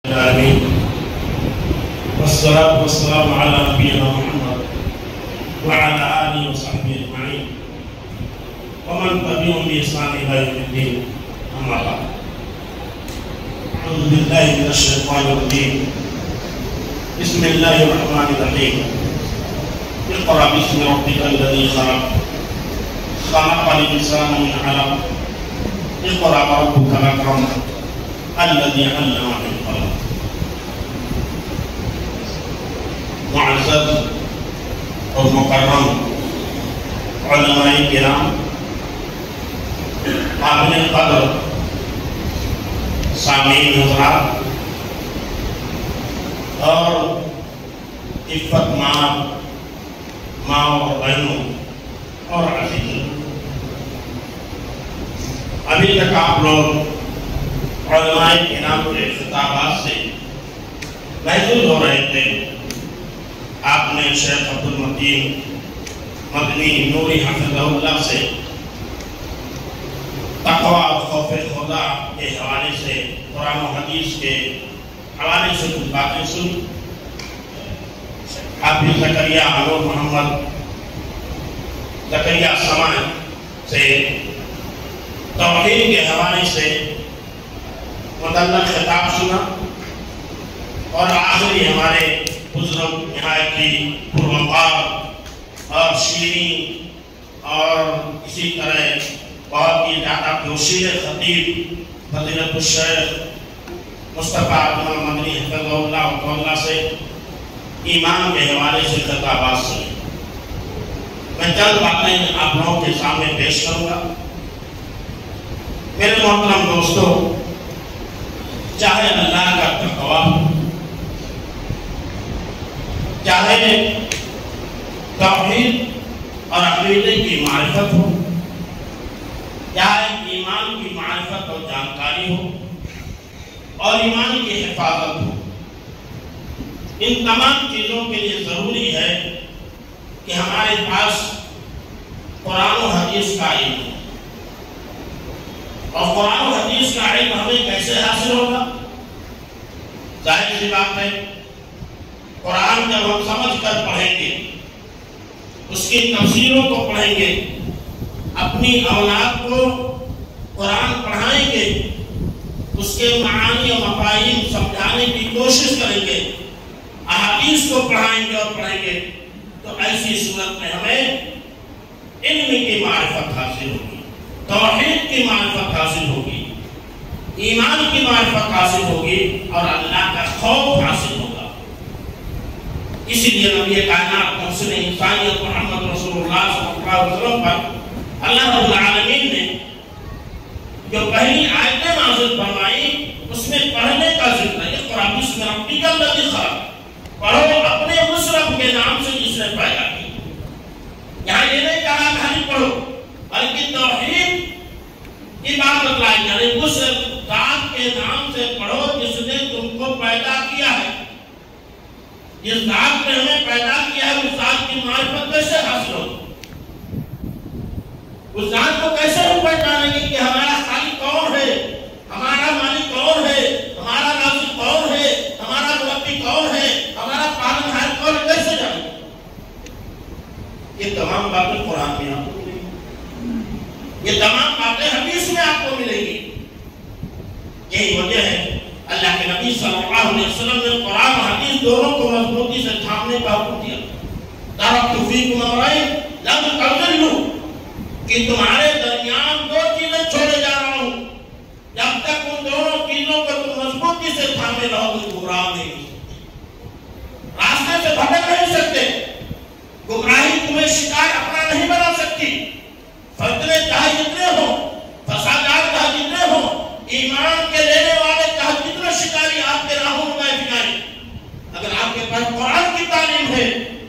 آمين والصلاة والسلام على نبينا محمد وعلى آله وصحبه أجمعين ومن تبعهم بإحسان إلى يوم الدين أما بعد أعوذ بالله من الشيطان الرجيم بسم الله الرحمن الرحيم اقرأ باسم ربك الذي خلق خلق الإنسان من علق اقرأ وربك الأكرم الذي علم بالقلم معزز اور مکرم علماء کرام قابل قدر سامعین حضرات اور عفت ماں اور بہنوں اور عزیزوں، ابھی تک آپ لوگ علماء کرام کے خطابات سے محظوظ ہو رہے تھے۔ آپ نے شیخ عبدالمتین مدنی نوری حفظہ اللہ سے تقوی اور خوف خدا کے حوالے سے، قرآن و حدیث کے حوالے سے کچھ باتیں سنی۔ حافظ زکریا انور محمد زکریا سمائی سے توحید کے حوالے سے متعلق خطاب سنا، اور آخری ہمارے بزرگ نہایت ہی پروقار اور شیریں اور اسی طرح بہت ہی زیادہ جوشیل خطیب فضیلت الشیخ مصطفیٰ اکمل مدنی حفظہ اللہ سے ایمان کے حوالے سے خطابات سنے۔ میں چند باتیں آپ لوگوں کے سامنے پیش کروں گا۔ میرے محترم دوستو، چاہے اللہ کا تقوی، چاہے توحید اور عقیدے کی معرفت ہو، چاہے ایمان کی معرفت اور جانکاری ہو اور ایمان کی حفاظت ہو، ان تمام چیزوں کے لیے ضروری ہے کہ ہمارے پاس قرآن و حدیث کا علم ہو۔ اور قرآن و حدیث کا علم ہمیں کیسے حاصل ہوگا؟ ظاہر سی بات ہے، قرآن جب ہم سمجھ کر پڑھیں گے، اس کی تفسیروں کو پڑھیں گے، اپنی اولاد کو قرآن پڑھائیں گے، اس کے معانی و مفاہیم سمجھانے کی کوشش کریں گے، احادیث کو پڑھائیں گے اور پڑھیں گے، تو ایسی صورت میں ہمیں علم کی معرفت حاصل ہوگی، توحید کی معرفت حاصل ہوگی، ایمان کی معرفت حاصل ہوگی اور اللہ کا خوف حاصل ہوگا۔ اسی لیے نبی کائنات محسن انسانیت محمد رسول اللہ صلی اللہ علیہ وسلم پر اللہ رب العالمین نے جو پہلی آیتیں نازل فرمائی، اس میں پڑھنے کا ذکر ہے۔ اقرأ باسم ربک الذی خلق، پڑھو اپنے اس رب کے نام سے جس نے پیدا کیا۔ یہاں یہ نہیں کہا خالی پڑھو، بلکہ توحید کی بات بتلائی، یعنی اس ذات کے نام سے پڑھو جس نے تم کو پیدا کیا ہے۔ جس ذات نے ہمیں پیدا کیا ہے، اس ذات کی معرفت کیسے حاصل ہو؟ اس ذات کو کیسے ہم پہچانیں گے کہ ہمارا خالق کون ہے، ہمارا مالک کون ہے، ہمارا رازق کون ہے، ہمارا مربی کون ہے، ہمارا پالنہار کون ہے، کیسے جانیں گے؟ یہ تمام باتیں قرآن میں آپ کو ملیں گی، یہ تمام باتیں حدیث میں آپ کو ملیں گی۔ یہی وجہ ہے اللہ کے نبی صلی اللہ علیہ وسلم نے قرآن و حدیث دونوں کو مضبوطی سے تھامنے کا حکم دیا۔ ترکت فیکم امرین لن تضلوا، کہ تمہارے درمیان دو چیزیں چھوڑے جا رہا ہوں، جب تک ان دونوں چیزوں کو تم مضبوطی سے تھامے رہو گے گمراہ نہیں ہو سکتے، راستے سے بھٹک نہیں سکتے، گمراہی تمہیں شکار اپنا نہیں بنا سکتی۔ فتنے چاہے جتنے ہوں، فسادات چاہے جتنے ہوں، ایمان کے لینے والے چاہے جتنے شکاری آپ کے راہوں میں پھرائیں، اگر آپ کے پاس قرآن کی تعلیم ہے،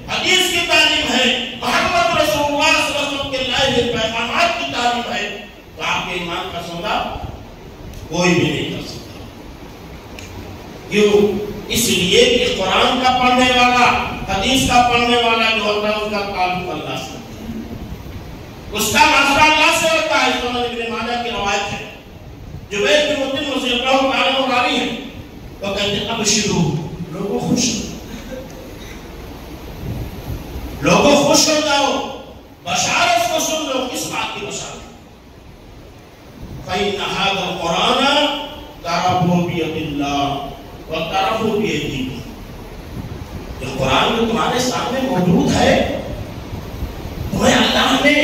حدیث کی تعلیم ہے، محمد رسول اللہ صلی اللہ علیہ وسلم کے لائے ہوئے پیغامات کی تعلیم ہے، تو آپ کے ایمان کا سودا کوئی بھی نہیں کر سکتا۔ کیوں؟ اس لیے کہ قرآن کا پڑھنے والا، حدیث کا پڑھنے والا جو ہوتا ہے، اس کا تعلق اللہ سے ہوتا ہے، اس کا مسئلہ اللہ سے ہوتا ہے۔ اس ابن ماجہ کی روایت ہے، جبیر بن مطعم رضی اللہ عنہ راوی ہے، وہ کہتے ہیں ابشرو، لوگوں خوش ہو جاؤ، بشارت کو سن لو۔ کس بات کی بشارت؟ فَإِنَّ هَذَا الْقُرْآنَ طَرَفُ بِيَدِ اللَّهِ وَطَرَفُ بِيَدِكُمْ۔ یہ قرآن جو تمہارے سامنے موجود ہے، تمہیں اللہ نے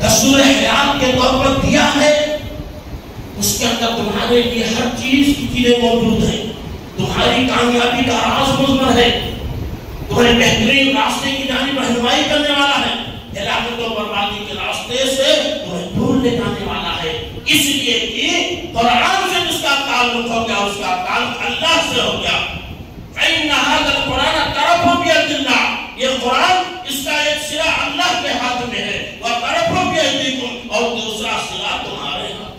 دستور حیات کے طور پر دیا ہے، اس کے اندر تمہارے لیے ہر چیز کی چیزیں موجود ہیں، تمہاری کامیابی کا راز مضمر ہے، تمہیں بہترین راستے کی جانب رہنمائی کرنے والا ہے، ہلاکت و بربادی کے راستے سے تمہیں دور لے جانے والا ہے۔ اس لیے کہ قرآن سے جس کا تعلق ہو گیا اس کا تعلق اللہ سے ہو گیا۔ فَإِنَّ هَذَا الْقُرْآنَ طَرَفُ بِيَدِ اللَّهِ، یہ قرآن اس کا ایک سرا اللہ کے ہاتھ میں ہے، وَطَرَفُ بِيَدِكُمْ، اور دوسرا سرا تمہارے ہاتھ۔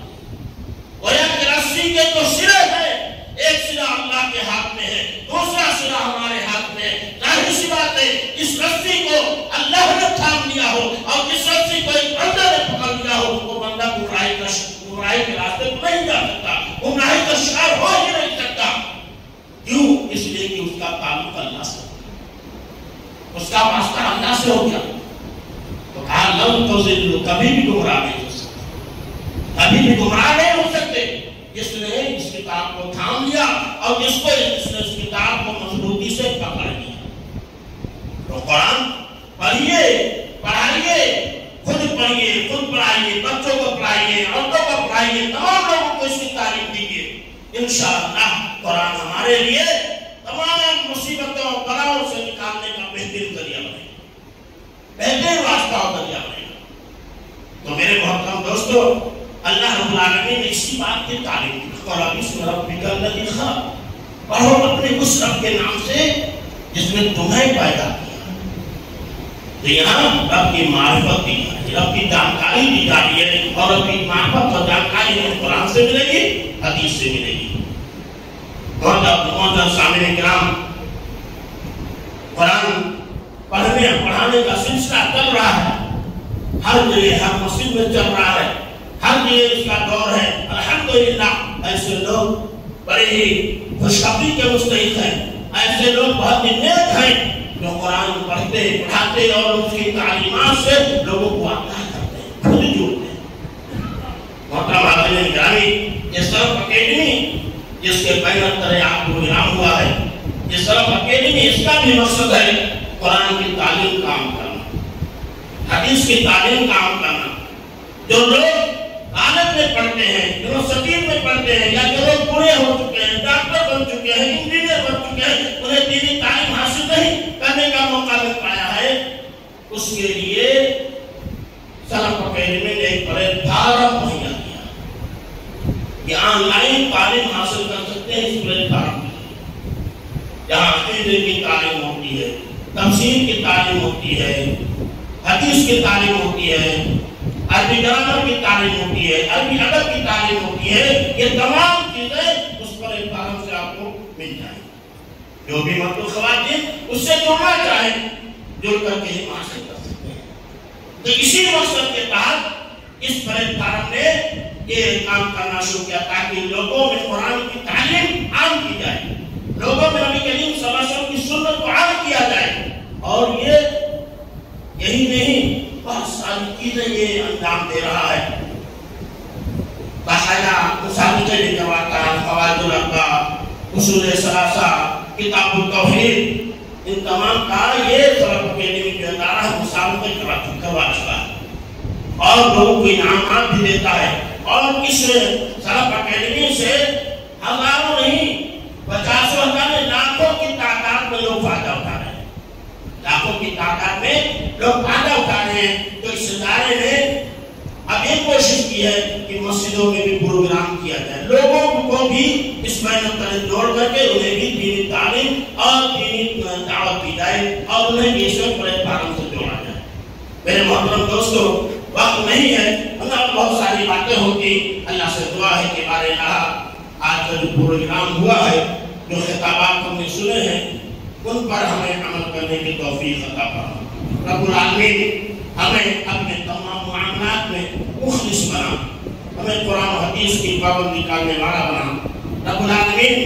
گویا کہ رسی کے تو سرے ہیں، ایک سرا اللہ کے ہاتھ میں ہے، دوسرا سرا ہمارے ہاتھ میں ہے۔ ظاہر سی بات ہے اس رسی کو اللہ نے تھام لیا ہو اور جس رسی کو ایک بندہ نے پکڑ لیا ہو، وہ بندہ گمراہی کے راستے پر نہیں جا سکتا، گمراہی کا شکار ہو ہی نہیں سکتا۔ کیوں؟ اس لیے کہ اس کا تعلق اللہ سے، اس کا واسطہ اللہ سے ہو گیا۔ تو کہا لن تضلوا، کبھی بھی گمراہ نہیں ہو سکتے، کبھی بھی گمراہ نہیں ہو سکتے جس نے اس کتاب کو تھام لیا اور جس نے اس کتاب کو مضبوطی سے پکڑ لیا۔ تو قرآن پڑھیے، پڑھائیے، خود پڑھیے، خود پڑھائیے، بچوں کو پڑھائیے، عورتوں کو پڑھائیے، تمام لوگوں کو اس کی تعلیم دیجیے۔ انشاءاللہ قرآن ہمارے لیے تمام مصیبتوں اور بلاؤں سے نکالنے کا بہترین ذریعہ بنے گا، بہترین واسطہ اور ذریعہ بنے گا۔ تو میرے محترم دوستو، اللہ رب العالمین نے اسی بات کی تعلیم دی، اقرأ بِاسْمِ رَبِّكَ الَّذِي خَلَقَ، پڑھو اپنے اس رب کے نام سے جس نے تمہیں پیدا کیا۔ تو یہاں رب کی معرفت دی جائے، رب کی جانکاری دی جا رہی ہے، اور رب کی معرفت اور جانکاری ہمیں قرآن سے ملے گی، حدیث سے ملے گی۔ محترم سامعین کرام، قرآن پڑھنے پڑھانے کا سلسلہ چل رہا ہے، ہر جگہ ہر مسجد میں چل رہا ہے، ہر جگہ اس کا دور ہے۔ الحمدللہ ایسے لوگ بڑے ہی خوشخبری کے مستحق ہیں، ایسے لوگ بہت ہی نیک ہیں جو قرآن پڑھتے پڑھاتے اور اس کی تعلیمات سے لوگوں کو آگاہ کرتے ہیں، خود جوڑتے ہیں۔ محترم حاضرین گرامی، یہ سرف اکیڈمی جس کے بین آپ کو انعام ہوا ہے، یہ سرف اکیڈمی اس کا بھی مقصد ہے قرآن کی تعلیم کا عام کرنا، حدیث کی تعلیم کا عام کرنا۔ جو لوگ کالج میں پڑھتے ہیں، یونیورسٹی میں پڑھتے ہیں، یا جو لوگ پورے ہو چکے ہیں، ڈاکٹر بن چکے ہیں، انجینئر بن چکے ہیں، انہیں دینی تعلیم حاصل نہیں کرنے کا موقع مل پایا ہے، اس کے لیے سرف اکیڈمی نے ایک پلیٹ فارم مہیا کیا۔ یہ آن لائن تعلیم حاصل کر سکتے ہیں اس پلیٹ فارم میں، جہاں عقیدے کی تعلیم ہوتی ہے، تفسیر کی تعلیم ہوتی ہے، حدیث کی تعلیم ہوتی ہے، عربی گرامر کی تعلیم ہوتی ہے، عربی ادب کی تعلیم ہوتی ہے۔ یہ تمام چیزیں اس پلیٹ فارم سے آپ کو مل جائیں۔ جو بھی مرد و خواتین اس سے جڑنا چاہیں، جڑ کر کے ہم حاصل کر سکتے ہیں۔ تو اسی مقصد کے تحت اس پلیٹ فارم نے یہ کام کرنا شروع کیا تاکہ لوگوں میں قرآن کی تعلیم عام کی جائے، لوگوں میں نبی کریم صلی اللہ علیہ وسلم کی سنت کو عام کیا جائے۔ اور یہی نہیں، بہت ساری چیزیں یہ انجام دے رہا ہے۔ باقاعدہ مسابقے بھی کرواتا ہے، قواعد الاربع، اصول ثلاثہ، کتاب التوحید، ان تمام کا یہ سرف اکیڈمی جو ادارہ مسابقے کروا چکا ہے اور لوگوں کو انعامات بھی دیتا ہے۔ اور اس سرف اکیڈمی سے ہزاروں نہیں، 50,000 میں لاکھوں کی تعداد میں لوگ فائدہ اٹھا رہے ہیں، لاکھوں کی تعداد میں لوگ فائدہ اٹھا رہے ہیں۔ تو اس ادارے نے اب یہ کوشش کی ہے کہ مسجدوں میں بھی پروگرام کیا جائے، لوگوں کو بھی اس محنت میں جوڑ کر کے انہیں بھی دینی تعلیم اور دینی دعوت دی جائے اور انہیں بھی اس پلیٹ فارم سے جوڑا جائے۔ میرے محترم دوستو، وقت نہیں ہے، اللہ بہت ساری باتیں ہوتی، اللہ سے دعا ہے کہ بارے آج کا جو پروگرام ہوا ہے، جو خطابات ہم نے سنے ہیں، ان پر ہمیں عمل کرنے کی توفیق عطا فرمائے۔ رب العالمین ہمیں اپنے تمام معاملات میں مخلص بنا، ہمیں قرآن و حدیث کی پابندی کرنے والا بنا۔ رب العالمین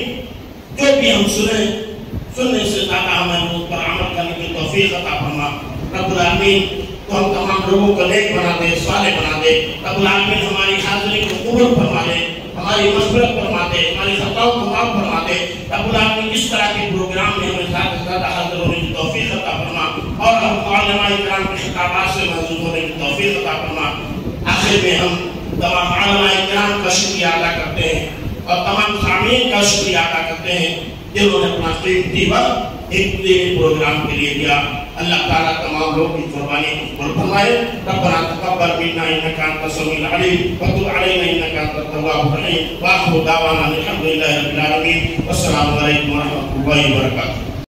جو بھی ہم سننے سے زیادہ ہمیں اس پر عمل کرنے کی توفیق عطا فرما رب العالمین. تو ہم تمام لوگوں کو نیک بنا دے، صالح بنا دے. رب العالمین ہماری حاضری کو قبول فرما دے، ہماری مغفرت فرما دے، ہماری خطاؤں کو معاف فرما دے. رب العالمین اس طرح کے پروگرام میں ہمیں زیادہ سے زیادہ حاضر ہونے کی توفیق عطا فرما اور ہم علماء کرام کے خطابات سے محظوظ ہونے کی توفیق عطا فرما. آخر میں ہم تمام علماء کرام کا شکریہ ادا کرتے ہیں اور تمام سامعین کا شکریہ ادا کرتے ہیں جنہوں نے اپنا قیمتی وقت ایک پروگرام کے لیے دیا. اللہ تعالیٰ تمام لوگ کی قربانی کو قبول فرمائے. ربنا تقبل منا انك انت السميع العليم وتب علينا انك انت التواب الرحيم. واخر دعوانا الحمد لله رب العالمين والسلام عليكم ورحمة الله وبركاته.